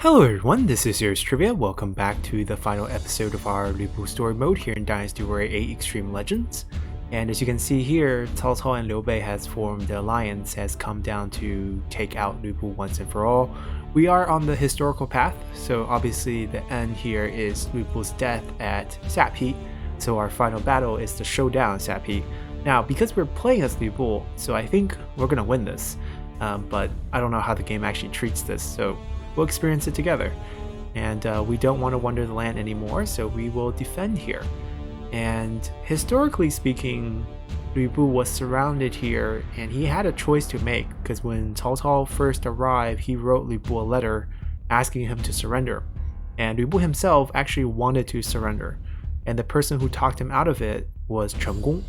Hello everyone, this is Yours Trivia. Welcome back to the final episode of our Lu Bu story mode here in Dynasty Warrior 8 Extreme Legends. And as you can see here, Cao Cao and Liu Bei has formed the alliance, has come down to take out Lu Bu once and for all. We are on the historical path, so obviously the end here is Lu Bu's death at Xiapi. So our final battle is the Showdown Xiapi. Now, because we're playing as Lu Bu, so I think we're gonna win this. But I don't know how the game actually treats this, so we'll experience it together. And we don't want to wander the land anymore, so we will defend here. And historically speaking, Lu Bu was surrounded here, and he had a choice to make, because when Cao Cao first arrived, he wrote Lu Bu a letter asking him to surrender. And Lu Bu himself actually wanted to surrender. And the person who talked him out of it was Cheng Gong,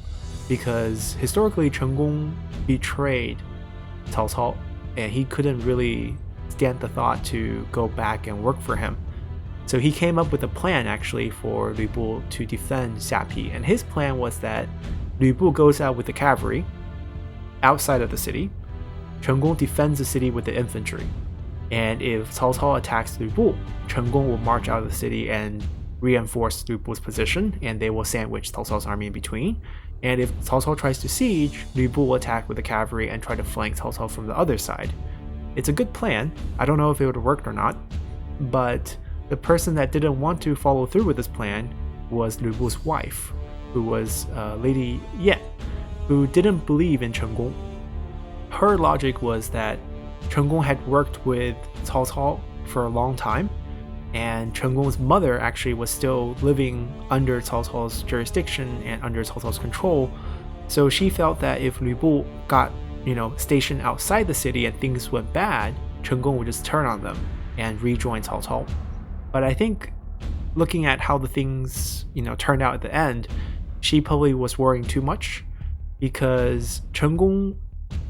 because historically Cheng Gong betrayed Cao Cao, and he couldn't really stand the thought to go back and work for him. So he came up with a plan actually for Lu Bu to defend Xiapi, and his plan was that Lu Bu goes out with the cavalry outside of the city, Cheng Gong defends the city with the infantry, and if Cao Cao attacks Lu Bu, Cheng Gong will march out of the city and reinforce Lu Bu's position, and they will sandwich Cao Cao's army in between. And if Cao Cao tries to siege, Lu Bu will attack with the cavalry and try to flank Cao Cao from the other side. It's a good plan. I don't know if it would have worked or not, but the person that didn't want to follow through with this plan was Lu Bu's wife, who was Lady Ye, who didn't believe in Cheng Gong. Her logic was that Cheng Gong had worked with Cao Cao for a long time, and Cheng Gong's mother actually was still living under Cao Cao's jurisdiction and under Cao Cao's control, so she felt that if Lu Bu got stationed outside the city and things went bad, Cheng Gong would just turn on them and rejoin Cao Cao. But I think looking at how the things, turned out at the end, she probably was worrying too much, because Cheng Gong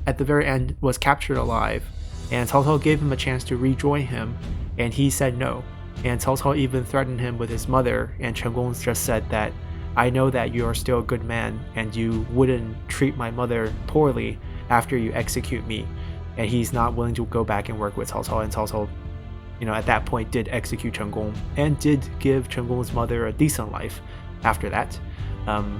at the very end was captured alive, and Cao Cao gave him a chance to rejoin him, and he said no. And Cao Cao even threatened him with his mother, and Cheng Gong just said that, I know that you are still a good man, and you wouldn't treat my mother poorly after you execute me. And he's not willing to go back and work with Cao Cao, and Cao Cao, at that point did execute Cheng Gong and did give Cheng Gong's mother a decent life after that.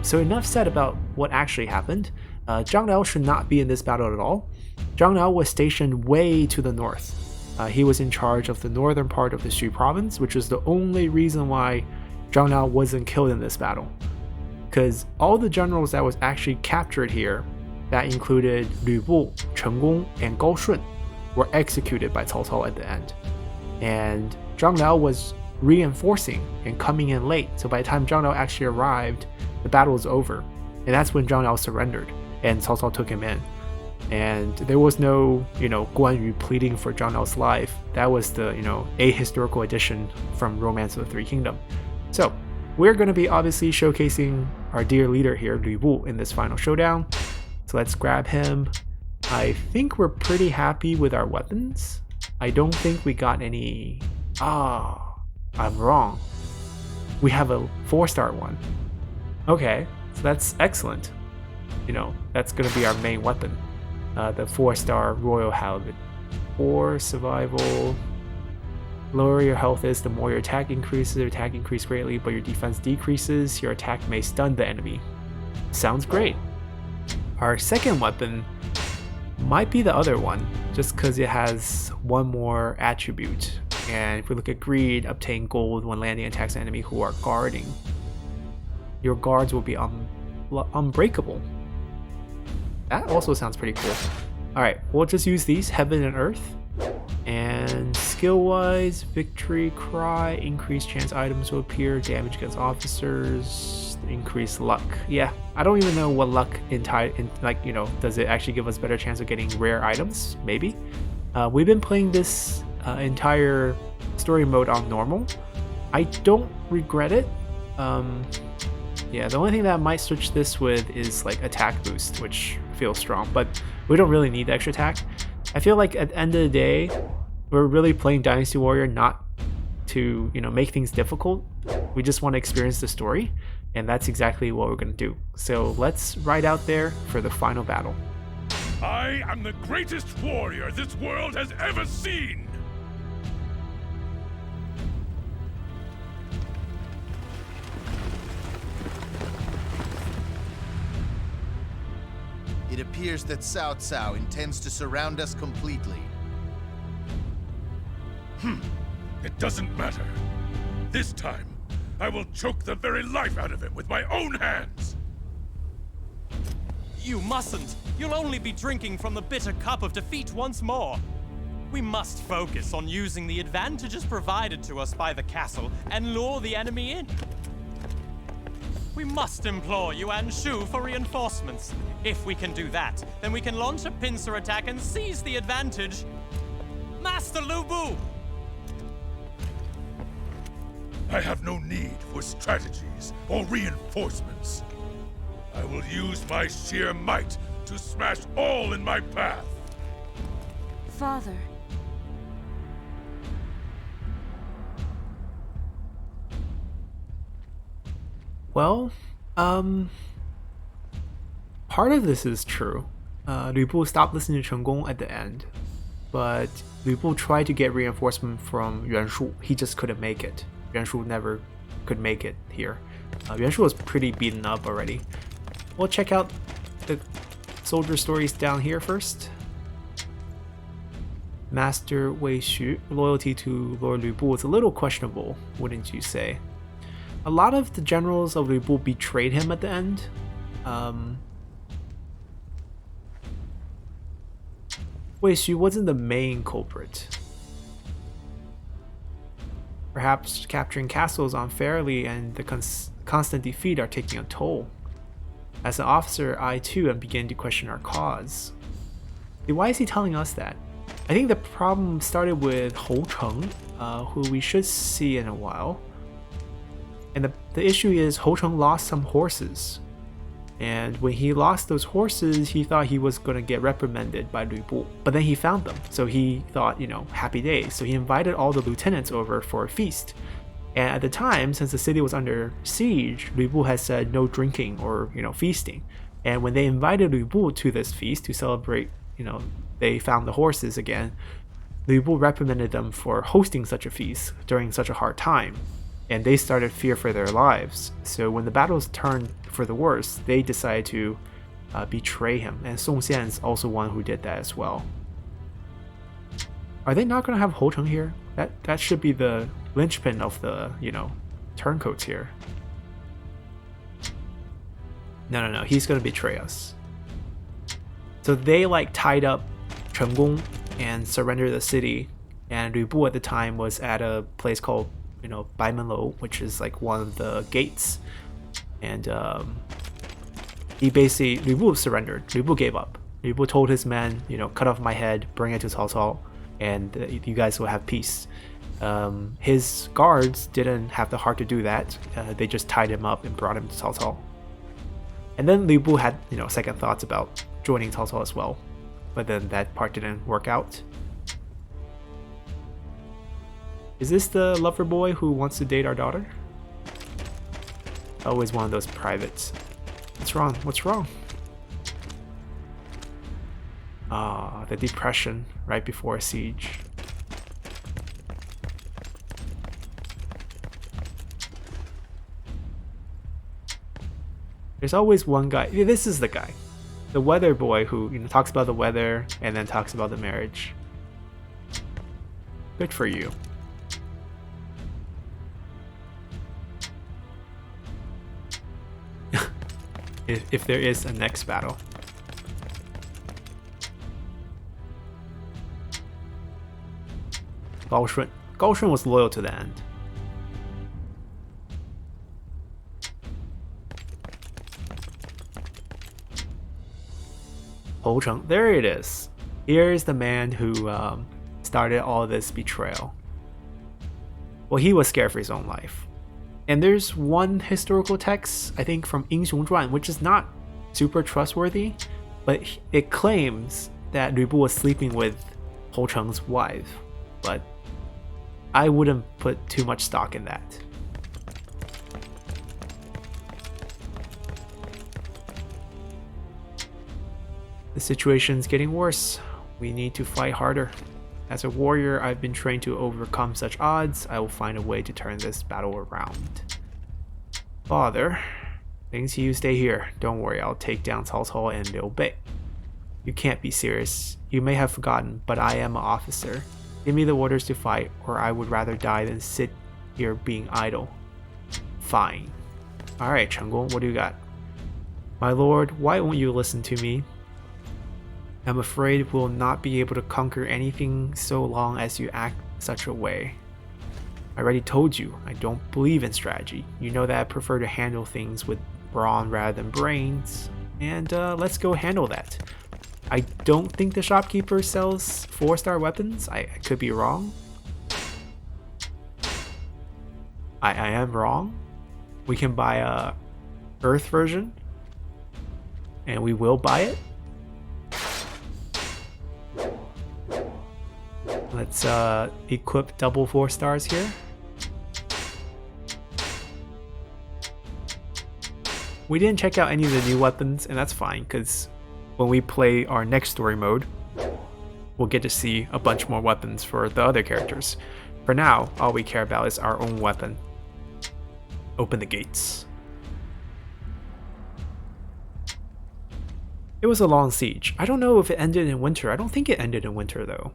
So enough said about what actually happened. Zhang Liao should not be in this battle at all. Zhang Liao was stationed way to the north. He was in charge of the northern part of the Xu province, which is the only reason why Zhang Liao wasn't killed in this battle. Because all the generals that was actually captured here, that included Lu Bu, Cheng Gong, and Gao Shun, were executed by Cao Cao at the end. And Zhang Liao was reinforcing and coming in late, so by the time Zhang Liao actually arrived, the battle was over. And that's when Zhang Liao surrendered, and Cao Cao took him in. And there was no, Guan Yu pleading for Zhang Liao's life. That was the, ahistorical edition from Romance of the Three Kingdoms. So, we're going to be obviously showcasing our dear leader here, Lu Bu, in this final showdown. So let's grab him. I think we're pretty happy with our weapons. I don't think we got any... I'm wrong. We have a 4-star one. Okay, so that's excellent. That's going to be our main weapon. The 4-star Royal Halberd. 4 survival. Lower your health is, the more your attack increases. Your attack increases greatly, but your defense decreases. Your attack may stun the enemy. Sounds great. Our second weapon might be the other one, just because it has one more attribute. And if we look at greed, obtain gold when landing attacks an enemy who are guarding. Your guards will be unbreakable. That also sounds pretty cool. Alright, we'll just use these, Heaven and Earth. And skill-wise, Victory Cry, increased chance items will appear, damage against officers, increased luck. Yeah, I don't even know what luck does it actually give us better chance of getting rare items? Maybe. We've been playing this entire story mode on normal. I don't regret it. Yeah, the only thing that I might switch this with is attack boost, which feels strong, but we don't really need the extra attack. I feel like at the end of the day, we're really playing Dynasty Warrior not to, make things difficult. We just want to experience the story, and that's exactly what we're going to do. So let's ride out there for the final battle. I am the greatest warrior this world has ever seen! It appears that Cao Cao intends to surround us completely. It doesn't matter. This time, I will choke the very life out of him with my own hands! You mustn't! You'll only be drinking from the bitter cup of defeat once more! We must focus on using the advantages provided to us by the castle and lure the enemy in. We must implore Yuan Shu for reinforcements. If we can do that, then we can launch a pincer attack and seize the advantage. Master Lu Bu! I have no need for strategies or reinforcements. I will use my sheer might to smash all in my path. Father. Well, part of this is true. Lu Bu stopped listening to Chen Gong at the end, but Lu Bu tried to get reinforcement from Yuan Shu. He just couldn't make it. Yuan Shu never could make it here. Yuan Shu was pretty beaten up already. We'll check out the soldier stories down here first. Master Wei Xu, loyalty to Lord Lu Bu is a little questionable, wouldn't you say? A lot of the generals of Lu Bu betrayed him at the end. Wei Xu wasn't the main culprit. Perhaps capturing castles unfairly and the constant defeat are taking a toll. As an officer, I too am beginning to question our cause. Why is he telling us that? I think the problem started with Hou Cheng, who we should see in a while. And the issue is Hou Cheng lost some horses. And when he lost those horses, he thought he was going to get reprimanded by Lu Bu. But then he found them, so he thought, happy days. So he invited all the lieutenants over for a feast. And at the time, since the city was under siege, Lu Bu had said no drinking or, feasting. And when they invited Lu Bu to this feast to celebrate, they found the horses again, Lu Bu reprimanded them for hosting such a feast during such a hard time. And they started fear for their lives. So when the battles turned for the worse, they decided to betray him. And Song Xian's also one who did that as well. Are they not going to have Hou Cheng here? That should be the linchpin of the, turncoats here. No, he's going to betray us. So they tied up Chen Gong and surrendered the city. And Lu Bu at the time was at a place called Baimenlou, which is one of the gates, and he basically, Lu Bu surrendered. Lu Bu gave up. Lu Bu told his men, cut off my head, bring it to Cao Cao, and you guys will have peace. His guards didn't have the heart to do that. They just tied him up and brought him to Cao Cao. And then Lu Bu had second thoughts about joining Cao Cao as well, but then that part didn't work out. Is this the lover boy who wants to date our daughter? Always one of those privates. What's wrong? What's wrong? Ah, the depression right before a siege. There's always one guy. This is the guy. The weather boy who talks about the weather and then talks about the marriage. Good for you. If there is a next battle. Gao Shun was loyal to the end. Hou Cheng, there it is. Here is the man who started all this betrayal. Well, he was scared for his own life. And there's one historical text, I think from Yin Xiong Zhuan, which is not super trustworthy, but it claims that Lu Bu was sleeping with Hou Cheng's wife. But I wouldn't put too much stock in that. The situation's getting worse. We need to fight harder. As a warrior, I've been trained to overcome such odds. I will find a way to turn this battle around. Father, Ling Qiyu, stay here. Don't worry, I'll take down Cao Cao and Liu Bei. You can't be serious. You may have forgotten, but I am an officer. Give me the orders to fight, or I would rather die than sit here being idle. Fine. Alright, Chenggong, what do you got? My lord, why won't you listen to me? I'm afraid we'll not be able to conquer anything so long as you act such a way. I already told you, I don't believe in strategy. You know that I prefer to handle things with brawn rather than brains. And let's go handle that. I don't think the shopkeeper sells 4-star weapons. I could be wrong. I am wrong. We can buy a Earth version. And we will buy it. Let's equip double 4 stars here. We didn't check out any of the new weapons, and that's fine, because when we play our next story mode, we'll get to see a bunch more weapons for the other characters. For now, all we care about is our own weapon. Open the gates. It was a long siege. I don't know if it ended in winter. I don't think it ended in winter though.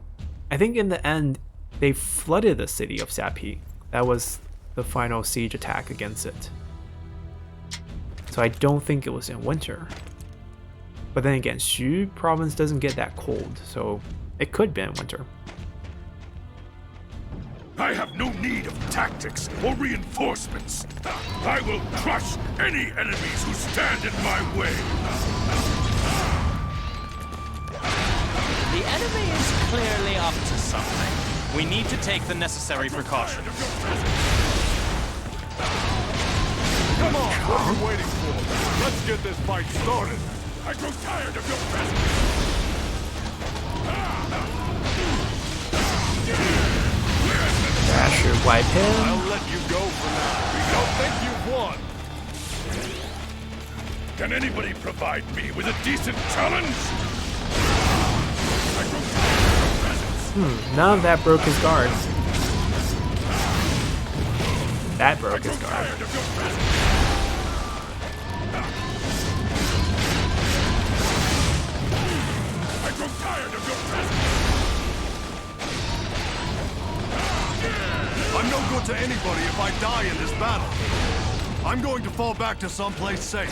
I think in the end, they flooded the city of Xiapi. That was the final siege attack against it. So I don't think it was in winter. But then again, Xu province doesn't get that cold, so it could be in winter. I have no need of tactics or reinforcements. I will crush any enemies who stand in my way. The enemy is clearly up to something. We need to take the necessary precautions. Come on, what are you waiting for? Let's get this fight started. I grow tired of your presence. Dasher, wipe him. I'll let you go for now. We don't think you've won. Can anybody provide me with a decent challenge? I grow tired of your presence. None of that broke his guard. That broke his guard. Tired of your presence. I grow tired of your presence. I'm no good to anybody if I die in this battle. I'm going to fall back to someplace safe.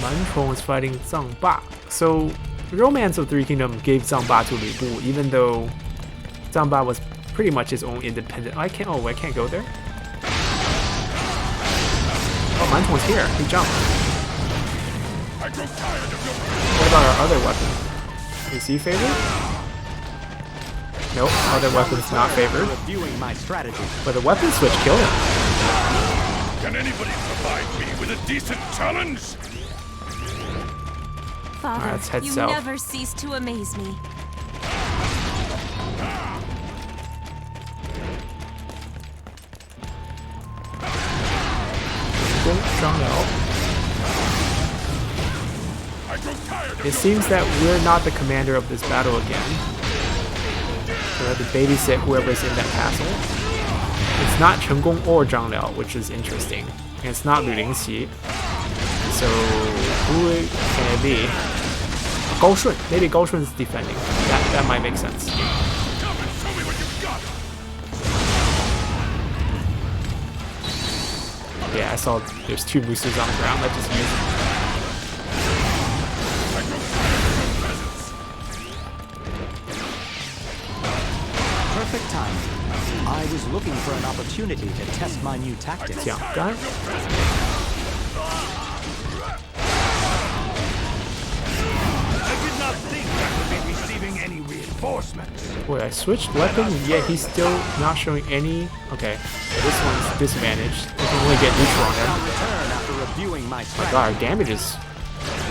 Manchong is fighting Zhang Ba. So, Romance of Three Kingdoms gave Zhang Ba to Lu Bu, even though Zhang Ba was pretty much his own independent. I can't go there. Oh, Manchong's here. He jumped. I grow tired of your What about our other weapon? Is he favored? Nope, other weapons not favored. Reviewing my strategy. But the weapon switch killed him. Can anybody provide me with a decent challenge? Father, let's head you south. never cease to amaze me. I grow tired of It seems that we're not the commander of this battle again. We have to babysit whoever's in that castle. It's not Chenggong or Zhang Liao, which is interesting. And it's not Lu Lingqi. So who can it be? Gao Shun. Maybe Gao Shun's defending. That might make sense. Come and show me what you've got. Yeah, I saw there's 2 mooses on the ground. Let's just use them. I grow tired of your presence. Perfect time. I was looking for an opportunity to test my new tactics. Tiang Gan. I did not think I would be receiving any reinforcements. Wait, I switched weapon, yet he's still not showing any. Okay, so this one's disadvantaged. We can only get neutral on I'll him. return after reviewing my My strategy. god, our damage is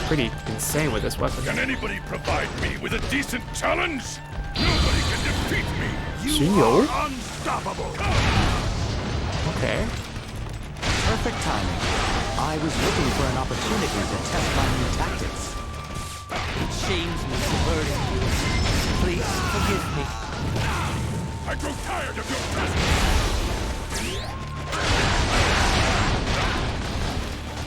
pretty insane with this weapon. Can anybody provide me with a decent challenge? Nobody can defeat me. Xun You? are unstoppable. Okay. Perfect timing. I was looking for an opportunity to test my new tactics. It shames me to burden you. Please forgive me. I grow tired of your presence.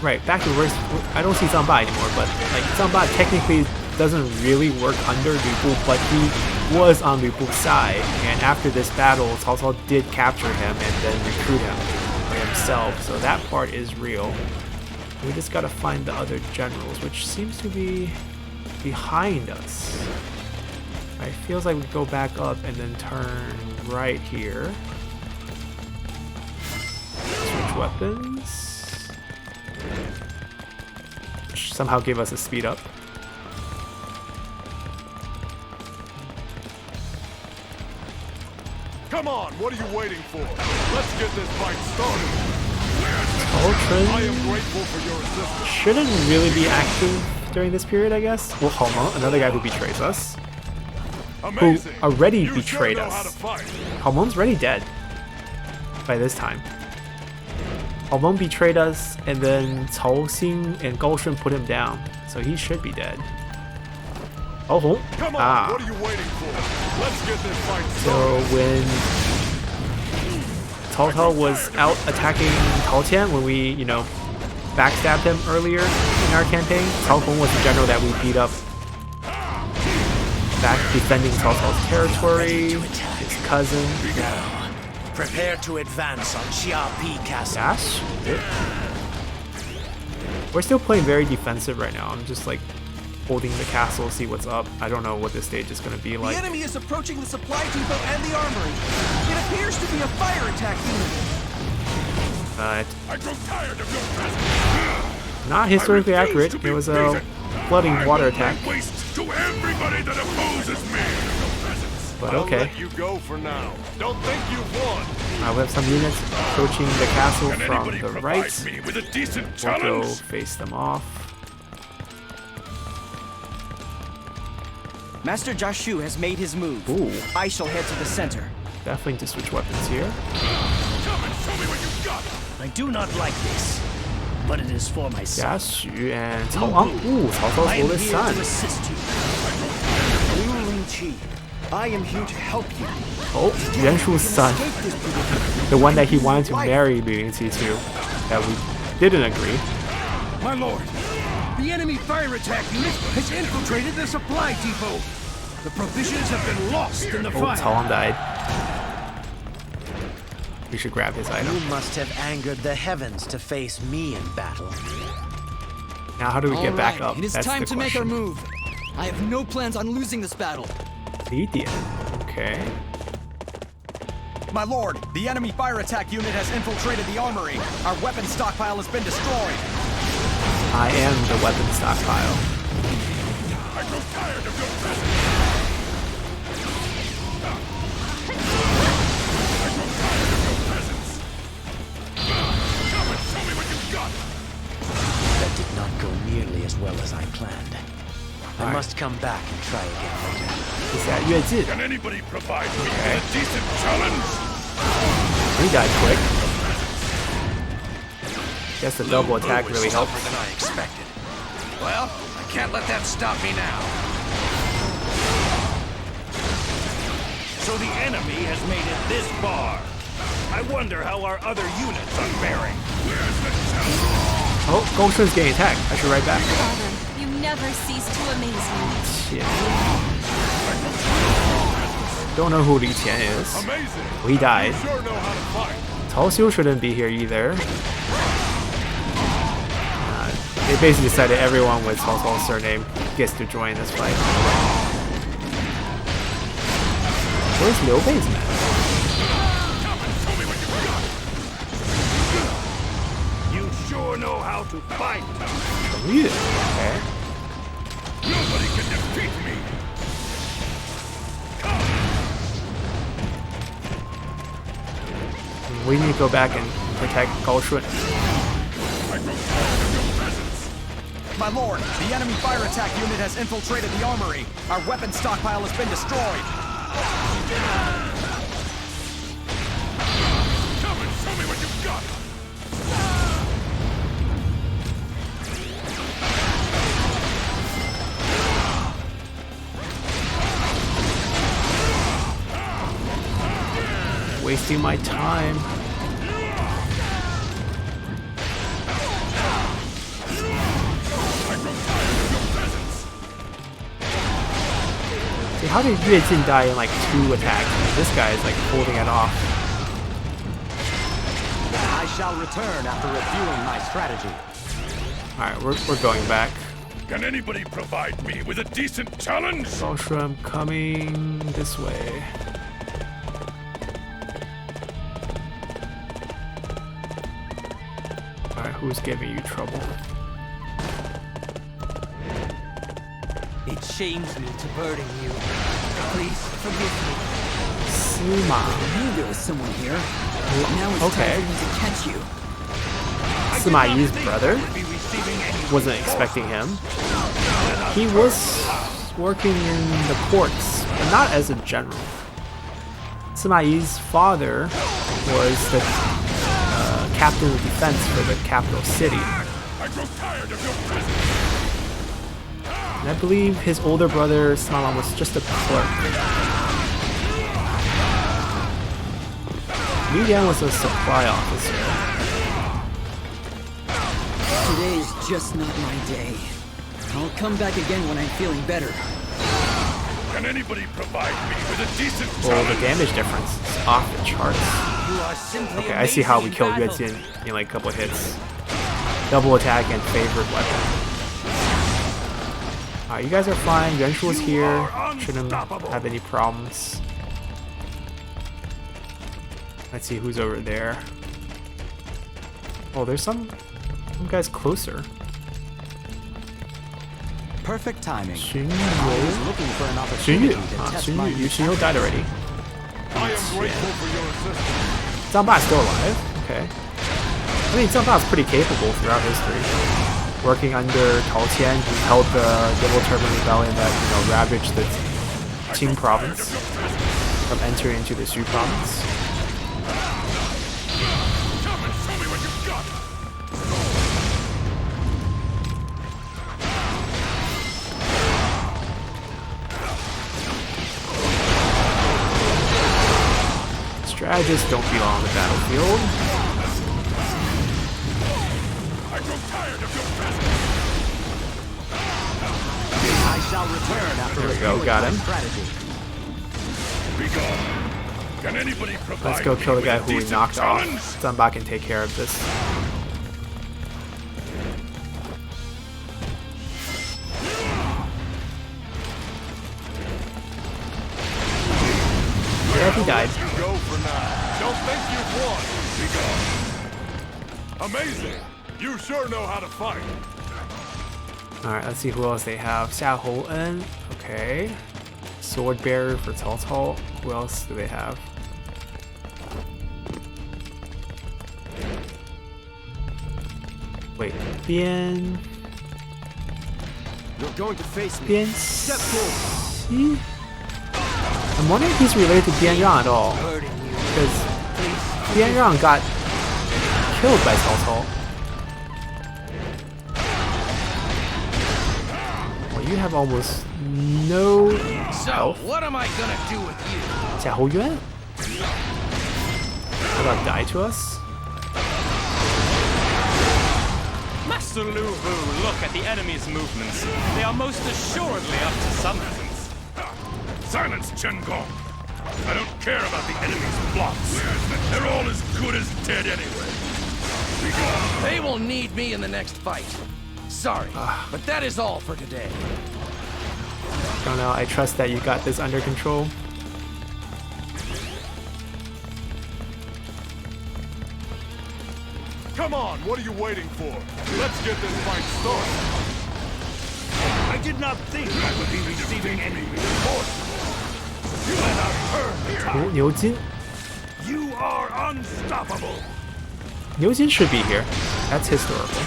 Right, back to worse. I don't see Zhang Ba anymore, but like Zhang Ba technically doesn't really work under Lu Bu, but he was on Lu Bu's side, and after this battle, Cao Cao did capture him and then recruit him for himself, so that part is real. We just gotta find the other generals, which seems to be behind us. It feels like we go back up and then turn right here. Switch weapons. Which somehow gave us a speed up. Come on, what are you waiting for? Let's get this fight started. I am grateful for your assistance. Shouldn't really be active during this period, I guess. Well, Homa, another guy who betrays us. Amazing. Who already You betrayed sure know how to us. fight. Halmon's already dead by this time. Halmon betrayed us, and then Cao Xing and Gao Shun put him down, so he should be dead. Oh, Hong. Come on, what are you waiting for? Let's get this fight started. So when Cao Cao was out attacking Cao Qian, when we, backstabbed him earlier in our campaign, Cao Hong was the general that we beat up back defending Cao Cao's territory, his cousin. Prepare to advance on Xiapi Castle. Yes? We're still playing very defensive right now. I'm just like holding the castle, see what's up. I don't know what this stage is going to be like. The enemy is approaching the supply depot and the armory. It appears to be a fire attack unit. I grow tired of your presence. Not historically accurate. It was a flooding water attack. Waste to everybody that opposes me. But I'll okay. let you go for now. Don't think you've won. We have some units approaching the castle Can from anybody the provide right. me with a decent We'll go challenge? face them off. Master Jashu has made his move. Ooh, I shall head to the center. definitely need to switch weapons here. Come and show me what you've got. I do not like this, but it is for my son. Xu and Cao Ang. Ooh, Cao I Cao's am oldest here son. to assist you. Liu Lingqi, I am here to help you. Oh, Yuan Shu's son. Escape this predicament. The one that he wanted to marry Liu Yingqi to. That we didn't agree. My lord, the enemy fire attack unit has infiltrated the supply depot. The provisions have been lost in the Oh, Cao fire. Ang died. We should grab his item. You must have angered the heavens to face me in battle. Now how do we get back up? It is That's time the to make our question. move. I have no plans on losing this battle. Lydian. Okay. My lord, the enemy fire attack unit has infiltrated the armory. Our weapon stockpile has been destroyed. I am the weapon stockpile. I grow tired of your presence. I grow tired of your presence. Come and show me what you've got. That did not go nearly as well as I planned. I Alright. must come back and try again later. Is that Yue Jin? Can anybody provide me with a decent challenge? He died quick. Guess the double attack really helped. than I expected. Well, I can't let that stop me now. So the enemy has made it this far. I wonder how our other units are faring. Where's the challenge? Oh, Gao Shun's getting attacked. I should write back. Father, you never cease to amaze me. Shit. Don't know who Li Qian is. Amazing. He died. You sure know how to fight. Cao Xiu shouldn't be here either. They basically decided everyone with Cao Cao's surname gets to join this fight. Where's Liu Bei's man? Come and show me what you've got. You sure know how to fight. Really? Okay. Nobody can defeat me. We need to go back and protect Gao Shun. I grow tired of your presence. My lord, the enemy fire attack unit has infiltrated the armory. Our weapon stockpile has been destroyed. Come and show me what you've got. Wasting my time. How did Yue Jin die in like 2 attacks? This guy is like holding it off. I shall return after reviewing my strategy. Alright, we're going back. Can anybody provide me with a decent challenge? Ultra, I'm coming this way. Alright, who's giving you trouble? It shames me to burden you. Please forgive me. Sima. I knew there was someone here. Now it's Okay. time for me to catch you. Sima Yi's brother. Wasn't expecting him. He was working in the courts, but not as a general. Sima Yi's father was the captain of defense for the capital city. I grow tired of your presence. And I believe his older brother, Sima was just a clerk. Liu Yan was a supply officer. Today's just not my day. I'll come back again when I'm feeling better. Can anybody provide me with a decent Well, challenge? the damage difference is off the charts. You are simply Okay, I see how we amazing killed Yue battle. Jin in like a couple hits. Double attack and favored weapon. Alright, you guys are fine. Yuan Shu is here. Shouldn't have any problems. Let's see who's over there. Oh, there's some guys closer. Perfect timing. Xun I was Yu. looking for an Xun opportunity Yu. to test Xun my Yu. new Xun Yu died already. I am grateful for your assistance. Zhang Ba is still alive. Okay. I mean, Zhang Ba is pretty capable throughout history. Working under Tao Qian, who held the Devil Turban Rebellion that, ravaged the Qing province from entering into the Xu province. Come and show me what you've got. Strategists don't belong on the battlefield. I grow tired of your presence. I shall return after There we go, reviewing got my him. strategy. Be gone. Can anybody provide Let's go me kill the with guy a who we decent knocked off. challenge? Zhang Ba can take care of this. Yeah, he died. Go for now. Don't think you've won. Be gone. Amazing. You sure know how to fight. Alright, let's see who else they have. Xia Hou-en. Okay. Sword bearer for Cao Cao. Who else do they have? Wait, Bian. You're going to face me. Bian Step forward. Xi? I'm wondering if he's related to Bian Yang at all. Burden you. Because Bian Yang got killed by Cao Cao. Well, you have almost no So, health. what am I gonna do with you? Xia Hou-yuan? How about die to us? Master Lu Bu, look at the enemy's movements. They are most assuredly up to something. Silence, Chen Gong. I don't care about the enemy's plots. They're all as good as dead anyway. Be gone. They will need me in the next fight. Sorry, but that is all for today. Don't know, I trust that you got this under control. Come on, what are you waiting for? Let's get this fight started. I did not think I would be receiving any reinforcements. You have outturned the tide. Niu Jin? You are unstoppable. Niu Jin should be here. That's historical.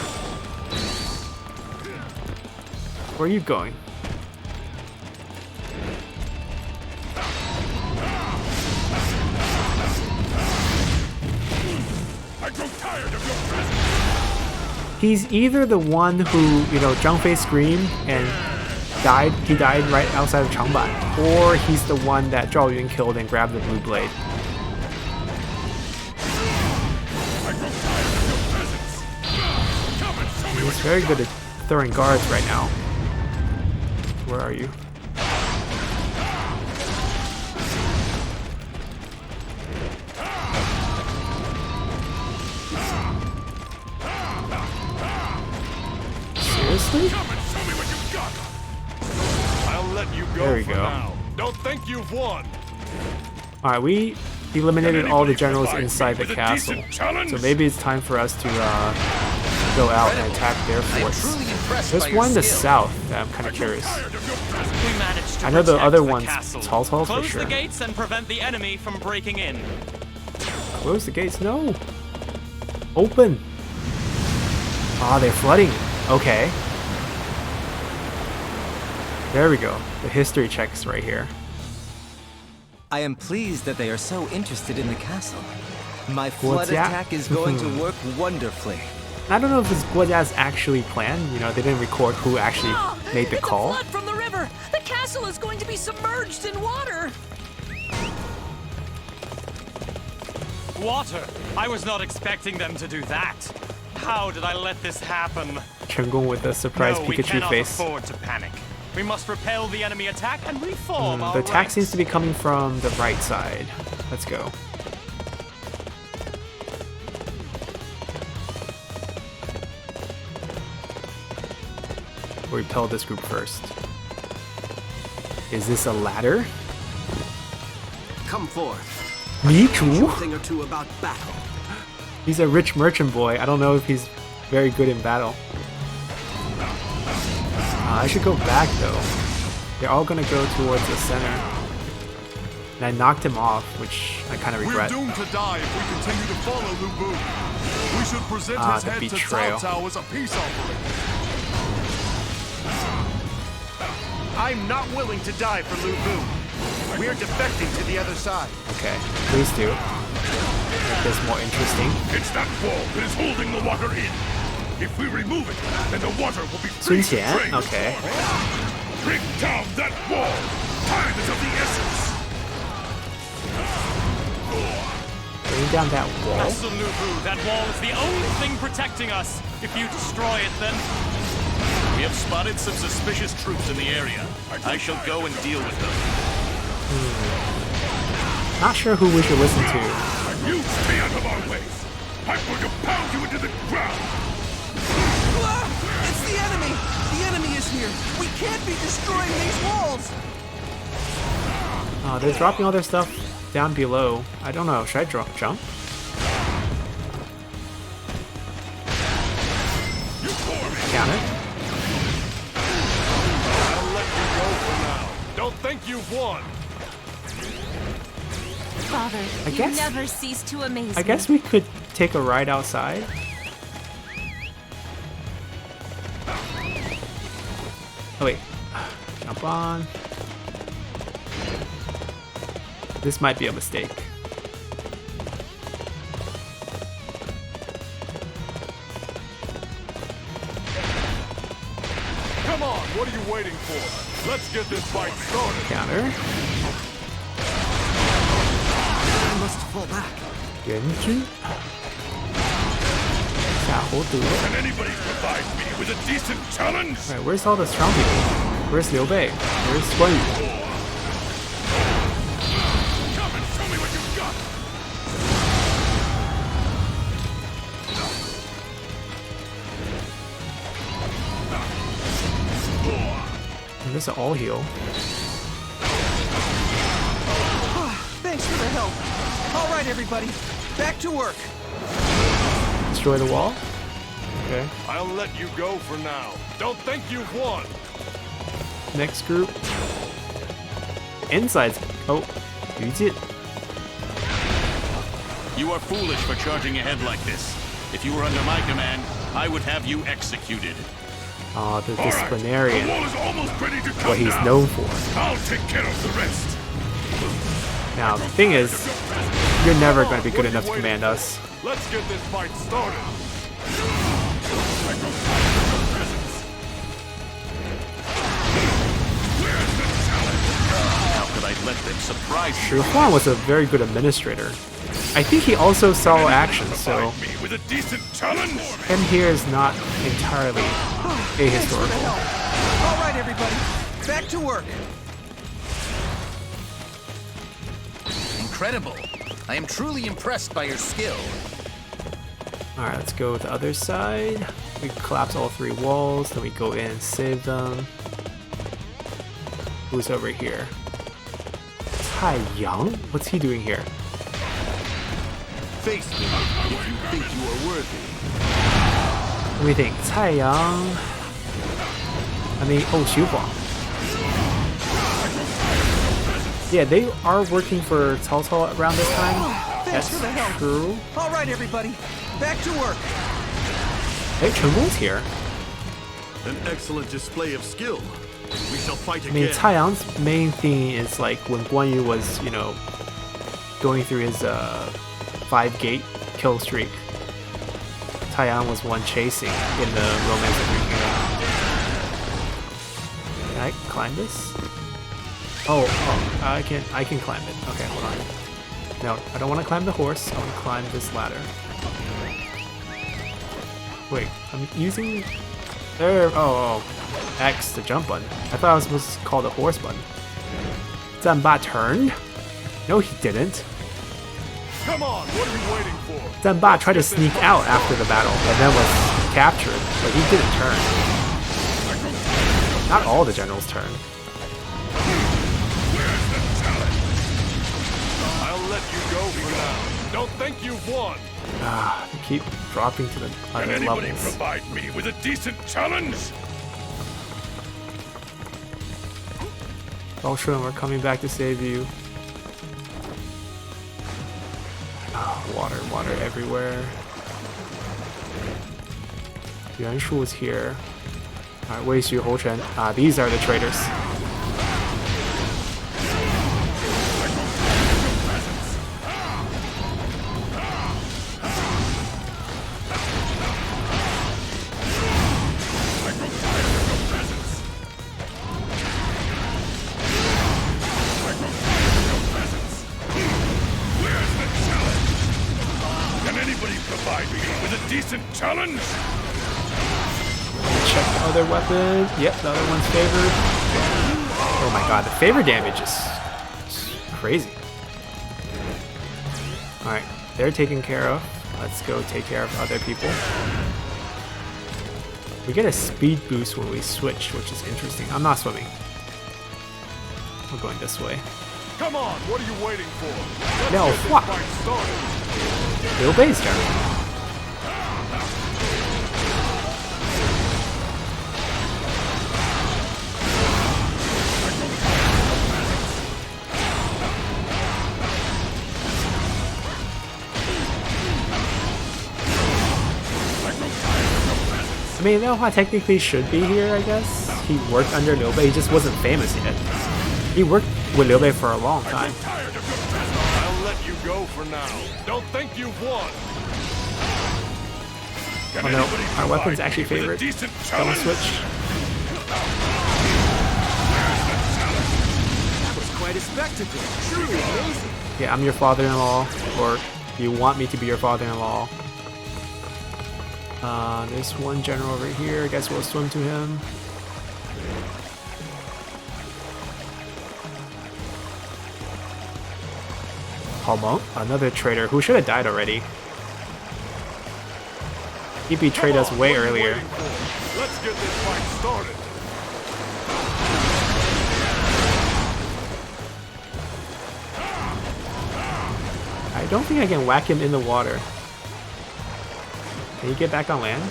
Where are you going? I grow tired of your presence. He's either the one who, Zhang Fei screamed and died, he died right outside of Changban, or he's the one that Zhao Yun killed and grabbed the blue blade. I grow tired of your presence. Come and show me He's very good at throwing guards right now. Where are you? Seriously? Come and show me what you've got. I'll let you go There we for go. now. Don't think you've won. Alright, we eliminated all the Anybody generals provide me inside the with a castle. decent challenge? So maybe it's time for us to go out and attack their I am force. truly impressed There's by your one in the skill. south that I'm kind of curious. We managed to I know the protect other one's castle. Cao Cao for Close sure. the gates and prevent the enemy from breaking in. Close the gates. No. Open. Ah, they're flooding. Okay. There we go. The history checks right here. I am pleased that they are so interested in the castle. My flood What's that? attack is going to work wonderfully. I don't know if it's Guojia's actually planned. You know, they didn't record who actually made the It's call. a flood from the river. The castle is going to be submerged in water. Water! I was not expecting them to do that. How did I let this happen? Chen Gong with a surprise No, we Pikachu cannot face. afford to panic. We must repel the enemy attack and reform our The attack ranks. seems to be coming from the right side. Let's go. We'll repel this group first. Is this a ladder? Come forth. Me too? Thing or two about battle. He's a rich merchant boy. I don't know if he's very good in battle. I should go back though. They're all gonna go towards the center. And I knocked him off, which I kind of We're regret. doomed to die if we continue to follow Lu Bu. We should present his the head betrayal. to Cao Cao as a peace offering. I'm not willing to die for Lu Bu. We're defecting to the other side. Okay, please do. Make this more interesting. It's that wall that is holding the water in. If we remove it, then the water will be Sun free to Qian? drain. Okay. Bring down that wall. Time is of the essence. Bring down that wall. Master Lu Bu, that wall is the only thing protecting us. If you destroy it, then... We have spotted some suspicious troops in the area. I shall go and deal with them. Not sure who we should listen to. You stay out of our way. I'm going to pound you into the ground. It's the enemy! The enemy is here! We can't be destroying these walls! They're dropping all their stuff down below. I don't know. Should I jump? Count it. I'll let you go for now. Don't think you've won. Father, I you guess- never cease to amaze I me. guess we could take a ride outside. Oh wait. Jump on. This might be a mistake. Come on, what are you waiting for? Let's get this fight started. Counter. I must fall back. 原之下猴毒. Can anybody provide me with a decent challenge? Alright, where's all the strong people? Where's Liu Bei? Where's Guan Yu? Come and show me what you've got. And this is all heal. Thanks for the help. All right, everybody. Back to work. Destroy the wall. Okay. I'll let you go for now. Don't think you've won. Next group. Insides. Oh, Yu Jin. You are foolish for charging ahead like this. If you were under my command, I would have you executed. Oh, the All right, disciplinarian. the wall is almost ready to come What he's down. known for. I'll take care of the rest. Now, the thing is, you're never going to be good enough to command us. Let's get this fight started. Where's the challenge? How could I let them surprise Shi you? Huang was a very good administrator. I think he also saw action, so Provide me with a decent challenge. him here is not entirely ahistorical. All right, everybody. Back to work. Incredible. I am truly impressed by your skill. Alright, let's go the other side. We collapse all 3 walls, then we go in and save them. Who's over here? Tai Yang? What's he doing here? Face me if you think you are worthy. Let me think. Tai Yang. Xu Huang. Yeah, they are working for Cao Cao around this time. Thanks for the help. True. All right, everybody, back to work. Hey, Chen Gu's here. An excellent display of skill. We shall fight again. Tai Yang's main thing is like when Guan Yu was, going through his 5-gate kill streak. Tai Yang was one chasing in the Romance of Green Hero. Can I climb this? Oh, I can climb it. Okay, hold on. No, I don't want to climb the horse. I want to climb this ladder. Wait, I'm using there. Oh, X the jump button. I thought I was supposed to call the horse button. Zanba turned. No, he didn't. Come on, what are you waiting for? Zanba tried to sneak out after the battle and then was captured, but he didn't turn. Not all the generals turned. I'll let you go for now. Don't think you've won. They keep dropping to the Can other anybody levels. provide me with a decent challenge? Baoshun, we're coming back to save you. Water everywhere. Yuan Shu is here. Alright, Wei Xu, Hou Chen. These are the traitors. Challenge! Check the other weapon. Yep, the other one's favored. Oh my god, the favor damage is crazy. Alright, they're taken care of. Let's go take care of other people. We get a speed boost when we switch, which is interesting. I'm not swimming. We're going this way. Come on, what are you waiting for? Let's No, get this fuck. fight started. Liu Bei's turn. I mean, Liu Hua technically should be here, I guess. He worked under Liu Bei, he just wasn't famous yet. He worked with Liu Bei for a long time. I'll let you go for now. Don't think you've won. Oh no, our weapon's actually favored. Don't switch. That was quite a spectacle. Truly amazing. Yeah, I'm your father-in-law, or you want me to be your father-in-law. There's one general over here. I guess we'll swim to him. Halmong, another traitor who should have died already. He betrayed us way earlier. Let's get this fight started. I don't think I can whack him in the water. Can you get back on land?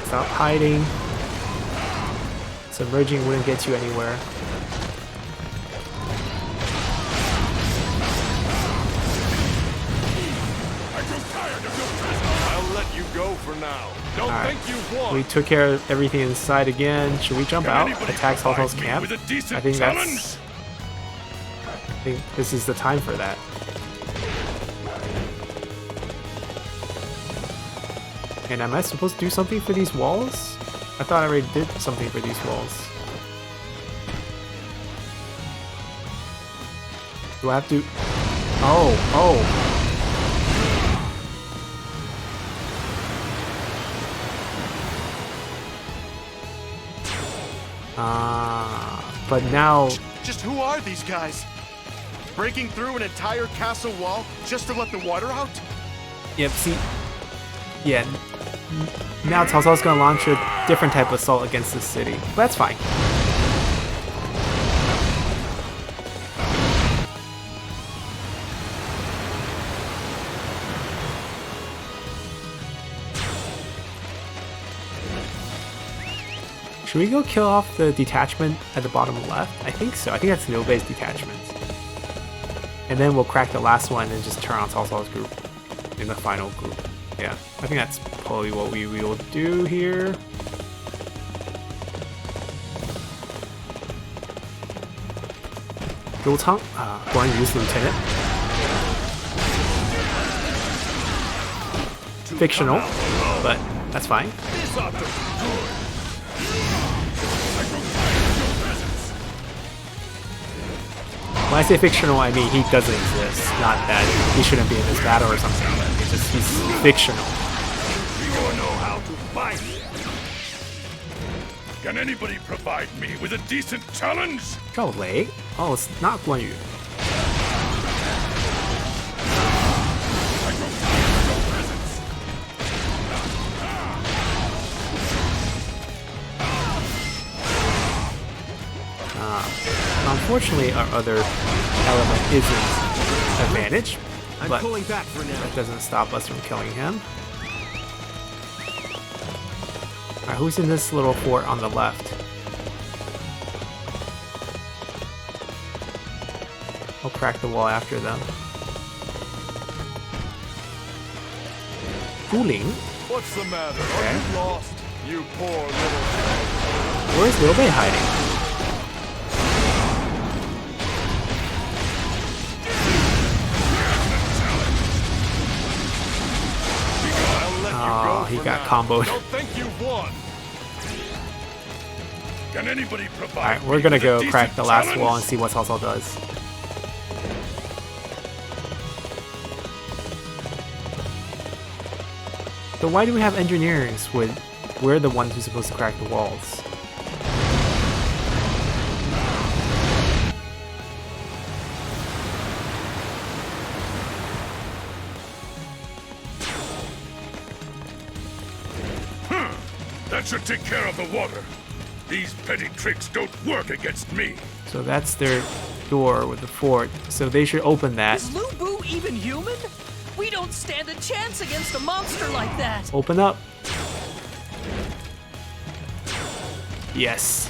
Stop hiding. Submerging wouldn't get you anywhere. I'll let you go for now. Don't think you've won. We took care of everything inside again. Should we jump out? Attack Cao Cao's camp? With a decent I think challenge? that's... I think this is the time for that. And am I supposed to do something for these walls? I thought I already did something for these walls. Do I have to... Oh. But now... Just who are these guys? Breaking through an entire castle wall just to let the water out? Yep, see... Yeah. Now Cao Cao's gonna launch a different type of assault against this city. But that's fine. Should we go kill off the detachment at the bottom left? I think so. I think that's Liu Bei's detachment. And then we'll crack the last one and just turn on Cao Cao's group in the final group. Yeah, I think that's probably what we will do here. Liu Cang, Guan Yu's lieutenant. Fictional, but that's fine. When I say fictional, I mean he doesn't exist. Not that he shouldn't be in this battle or something, but it's just he's fictional. You know how to fight. Can anybody provide me with a decent challenge? Zhao Lei? Oh, it's not Guan Yu. Unfortunately, our other element isn't advantage, but that doesn't stop us from killing him. Alright, who's in this little fort on the left? I'll crack the wall after them. Guling? What's the matter? Okay. Are you lost, you poor little... Where's Liu Bei hiding? Oh, he got comboed. Don't think you've won. Can anybody provide? Alright, we're gonna go crack the last wall and see what Cao Cao does. So why do we have engineers when we're the ones who's supposed to crack the walls? That should take care of the water. These petty tricks don't work against me. So that's their door with the fort. So they should open that. Is Lu Bu even human? We don't stand a chance against a monster like that. Open up. Yes.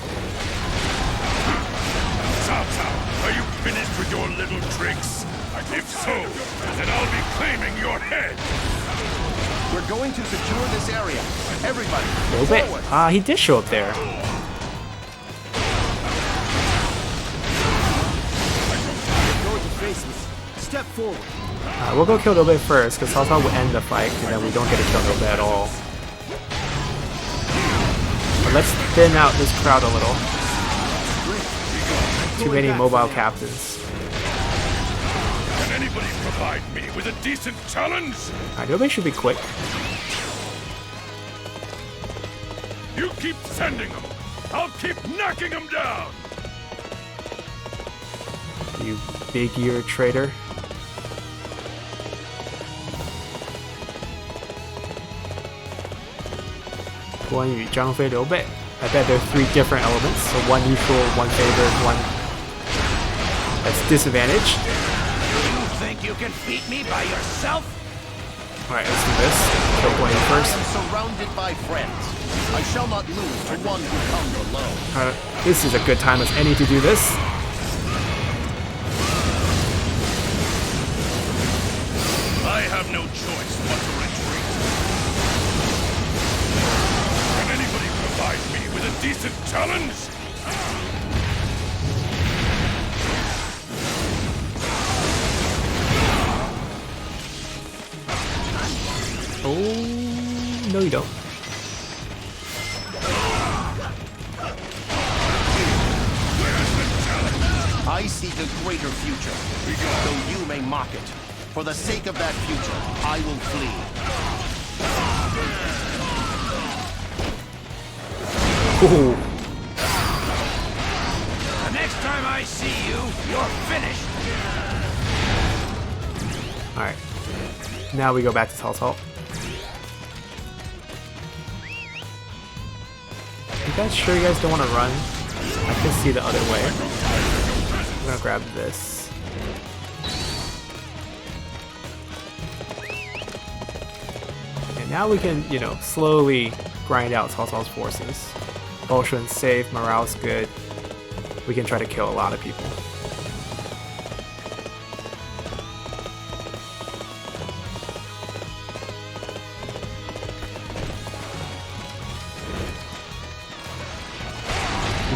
Cao Cao, are you finished with your little tricks? If so, then I'll be claiming your head. We're going to secure this area. Everybody, Liu Bei. Ah, he did show up there. Step forward. We'll go kill Liu Bei first, because Cao Cao will end the fight, and then we don't get to kill Liu Bei at all. But let's thin out this crowd a little. Too many mobile captains. Can anybody provide me with a decent challenge? Alright, Liu Bei should be quick. You keep sending them. I'll keep knocking them down. You big ear traitor. Guan Yu, Zhang Fei, Liu Bei. I bet there are 3 different elements, so one neutral, one favored, one that's disadvantaged. You think you can beat me by yourself? Alright, let's do this. Kill Guan Yu first. I am surrounded by friends. I shall not lose to one who comes alone. This is a good time as any to do this. I have no choice but to retreat. Can anybody provide me with a decent challenge? Oh, no you don't. I see the greater future, though you may mock it. For the sake of that future, I will flee. Ooh. The next time I see you, you're finished. Alright. Now we go back to Cao Cao. You guys sure you guys don't want to run? I can see the other way. I'm gonna grab this. And now we can, you know, slowly grind out Cao Cao's forces. Bolshuan's safe, morale's good. We can try to kill a lot of people.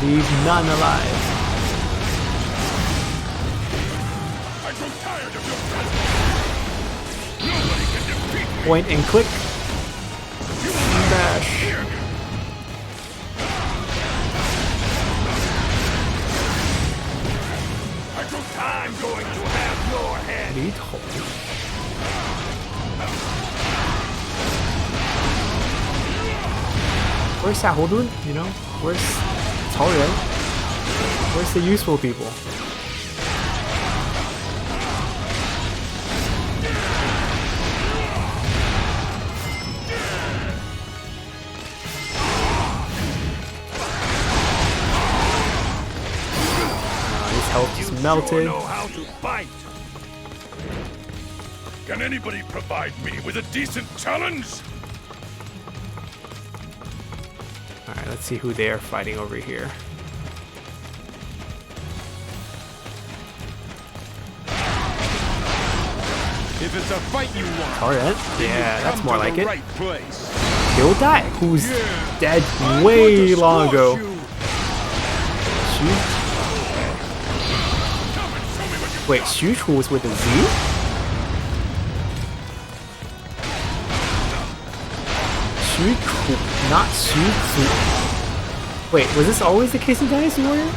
Leave none alive. I grow tired of your presence. Nobody can defeat me. Point and click. Smash. I'm going to have your head. Lead hold. Where's Xiapi? You know? Where's Cao Ren? Where's the useful people? His health is melted. Sure know how to fight. Can anybody provide me with a decent challenge? Alright, let's see who they are fighting over here. If it's a fight you want, Alright, yeah, that's more like it. Right place. Kill Dai, who's dead way long ago. Shoot. Wait, Shoot who was with a Z? Shoot, not Shoot. Wait, was this always the case in Dynasty Warrior?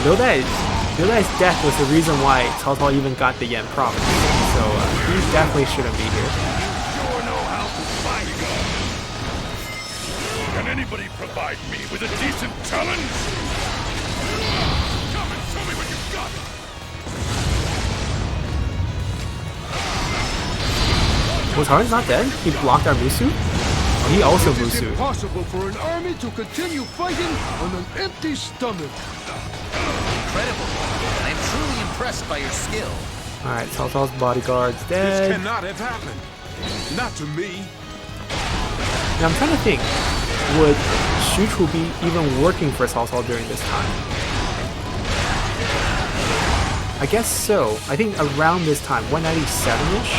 Liudai's death was the reason why Cao Cao even got the Yan province, so he definitely shouldn't be here. Sure know how to fight. Can anybody provide me with a decent challenge? Come and show me what you've got. Was Haren's not dead? He blocked our Musu? Oh, he also It is Musu. impossible for an army to continue fighting on an empty stomach. Incredible. I am truly impressed by your skill. Alright, Cao Cao's bodyguard's dead. This cannot have happened. Not to me. Now I'm trying to think, would Shuchu be even working for Cao Cao during this time? I guess so. I think around this time, 197-ish?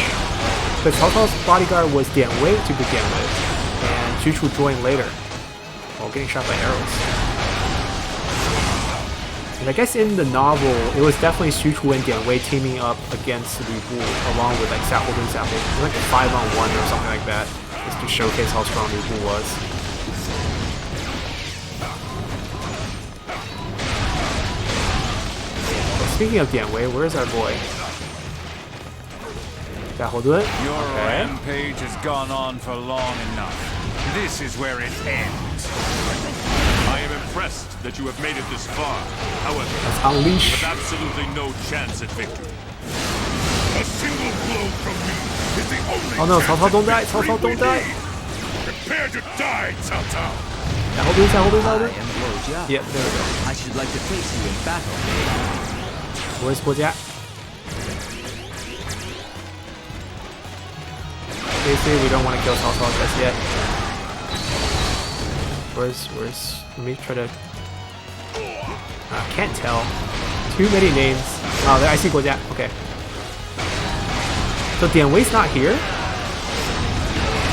But Cao Cao's bodyguard was Dian Wei to begin with, and Shuchu joined later, while getting shot by arrows. And I guess in the novel, it was definitely Shuchu and Dian Wei teaming up against Lu Bu, along with like Xiapi. It was like a 5-on-1 or something like that, just to showcase how strong Lu Bu was. Well, speaking of Dian Wei, where's our boy? Your rampage has gone on for long enough. This is where it ends. I am impressed that you have made it this far. However, unleash. with absolutely no chance at victory. A single blow from me is the only. Oh no, Cao Cao don't die! Cao Cao don't die! Prepare to die, Cao Cao! I am Luo Jia. Yep, there we go. I should like to face you in battle. Where's Luo Jia? Basically, we don't want to kill Cao Cao just yet. Where's, let me try to, can't tell. Too many names. Oh, there, I see Luo Jia, okay. So Dian Wei's not here?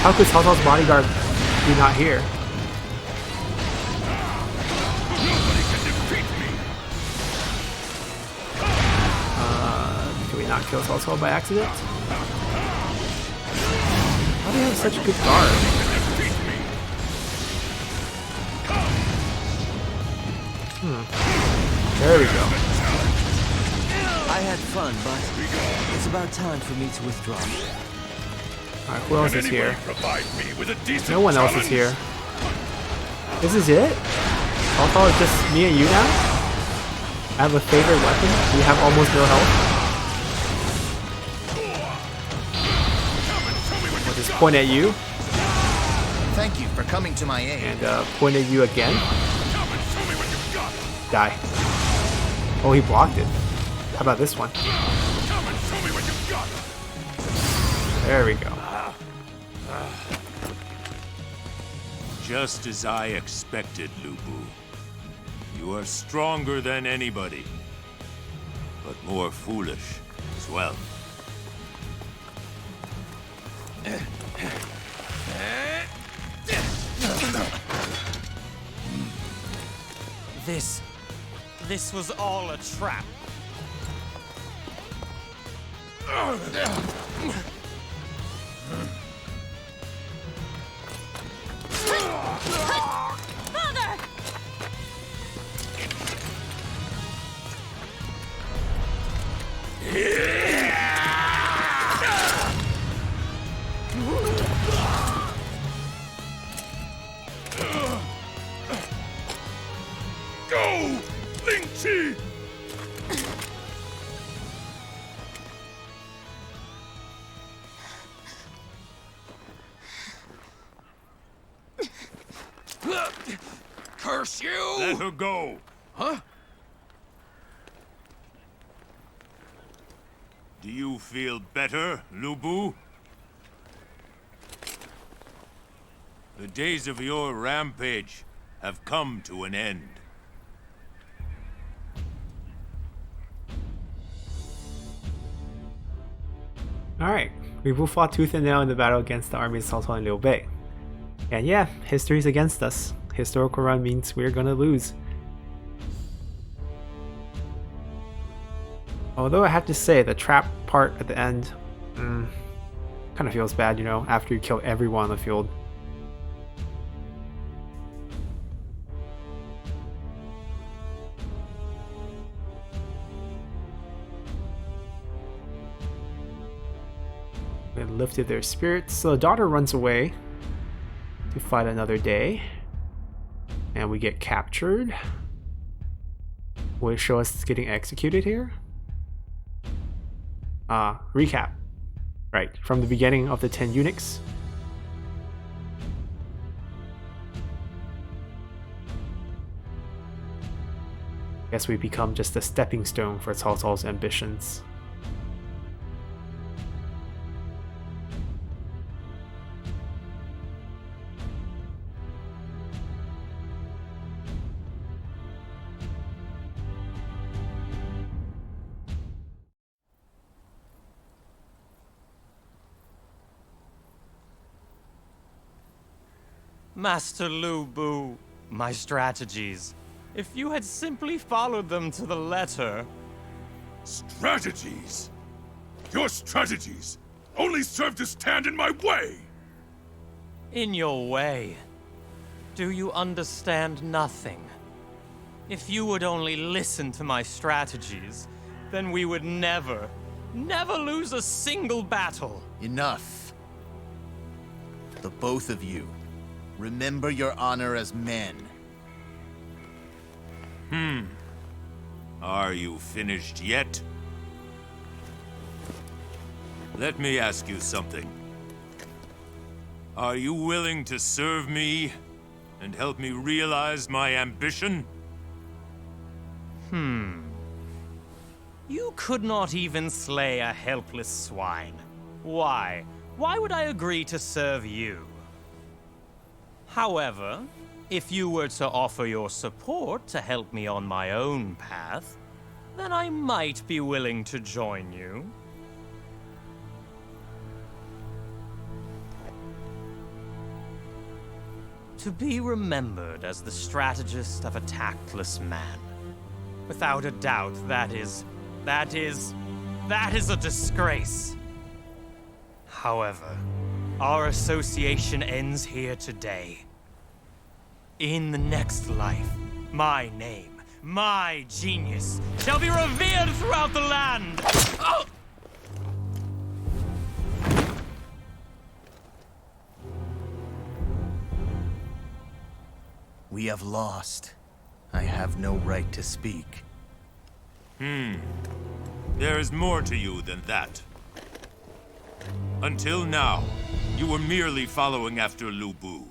How could Cao Cao's bodyguard be not here? Can we not kill Cao Cao by accident? Why do you have such a good guard? There we go. I had fun, but it's about time for me to withdraw. Alright, who else is here? No one else is here. This is it? Also, it's just me and you now? I have a favorite weapon? We have almost no health. I'll just point at you. Thank you for coming to my aid. And point at you again. Die. Oh, he blocked it. How about this one? There we go. Just as I expected, Lu Bu. You are stronger than anybody, but more foolish as well. This was all a trap. Father! Go! Ling Chi! Curse you! Let her go! Huh? Do you feel better, Lu Bu? The days of your rampage have come to an end. Alright, we will fought tooth and nail in the battle against the army of Cao Cao and Liu Bei. And yeah, history's against us. Historical run means we're gonna lose. Although I have to say, the trap part at the end, kind of feels bad, you know, after you kill everyone on the field. It lifted their spirits, so the daughter runs away to fight another day. And we get captured. Will it show us getting executed here? Recap. Right, from the beginning of the 10 eunuchs. Guess we become just a stepping stone for Cao Cao's ambitions. Master Lu Bu, my strategies. If you had simply followed them to the letter... Strategies? Your strategies only serve to stand in my way! In your way. Do you understand nothing? If you would only listen to my strategies, then we would never lose a single battle. Enough. The both of you. Remember your honor as men. Are you finished yet? Let me ask you something. Are you willing to serve me and help me realize my ambition? You could not even slay a helpless swine. Why? Why would I agree to serve you? However, if you were to offer your support to help me on my own path, then I might be willing to join you. To be remembered as the strategist of a tactless man. Without a doubt, that is a disgrace. However, our association ends here today. In the next life, my name, my genius, shall be revered throughout the land! Oh! We have lost. I have no right to speak. There is more to you than that. Until now, you were merely following after Lu Bu.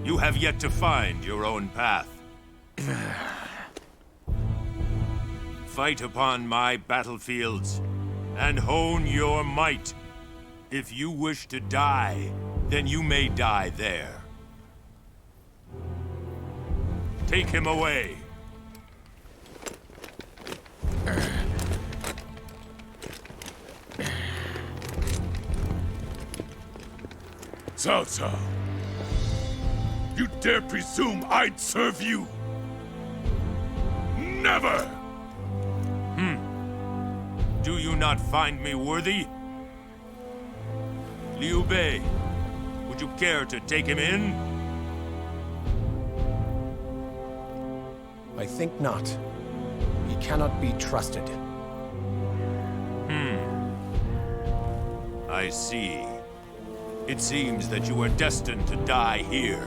You have yet to find your own path. Fight upon my battlefields, and hone your might. If you wish to die, then you may die there. Take him away. Cao Cao, you dare presume I'd serve you? Never! Do you not find me worthy? Liu Bei, would you care to take him in? I think not. He cannot be trusted. I see. It seems that you are destined to die here.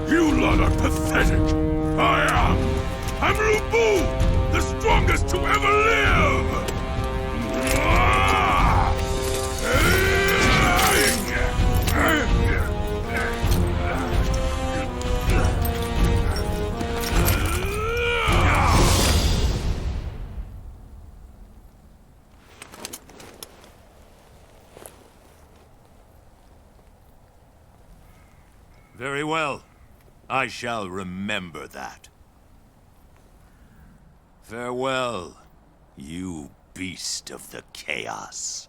You lot are pathetic. I'm Lu Bu, the strongest to ever live! Very well. I shall remember that. Farewell, you beast of the chaos.